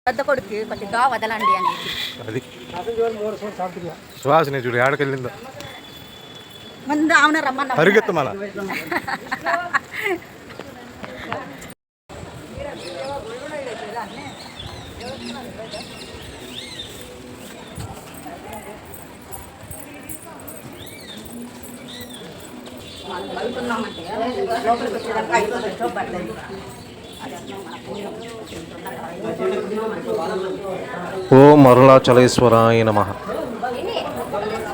పెద్ద కొడుకు కొద్దిగా వదలండి అని అది సుహాసిని చూడు ఏడకెళ్ళిందో ముందు అవును రమ్మన్న పరిగెత్తు మళ్ళా ఓం అరుణాచలేశ్వరాయ నమః.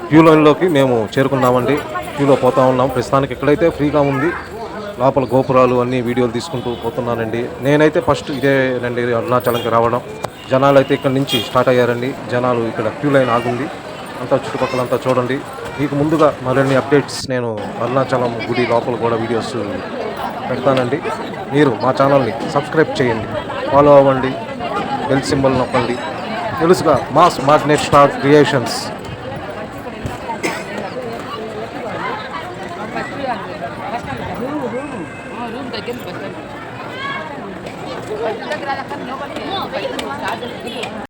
క్యూ లైన్లోకి మేము చేరుకున్నామండి. క్యూలో పోతా ఉన్నాం. ప్రస్తుతానికి ఎక్కడైతే ఫ్రీగా ఉంది లోపల గోపురాలు అన్ని వీడియోలు తీసుకుంటూ పోతున్నానండి. నేనైతే ఫస్ట్ ఇదేనండి అరుణాచలంకి రావడం. జనాలు అయితే ఇక్కడ నుంచి స్టార్ట్ అయ్యారండి. జనాలు ఇక్కడ క్యూ లైన్ ఆగుంది. అంతా చుట్టుపక్కలంతా చూడండి. మీకు ముందుగా మరిన్ని అప్డేట్స్ నేను అరుణాచలం గుడి లోపల కూడా వీడియోస్ పెడతానండి. మీరు మా ఛానల్ని సబ్స్క్రైబ్ చేయండి, ఫాలో అవ్వండి, బెల్ సింబల్ నొక్కండి. తెలుసుగా మాస్ మ్యాగ్నెట్ స్టార్ క్రియేషన్స్.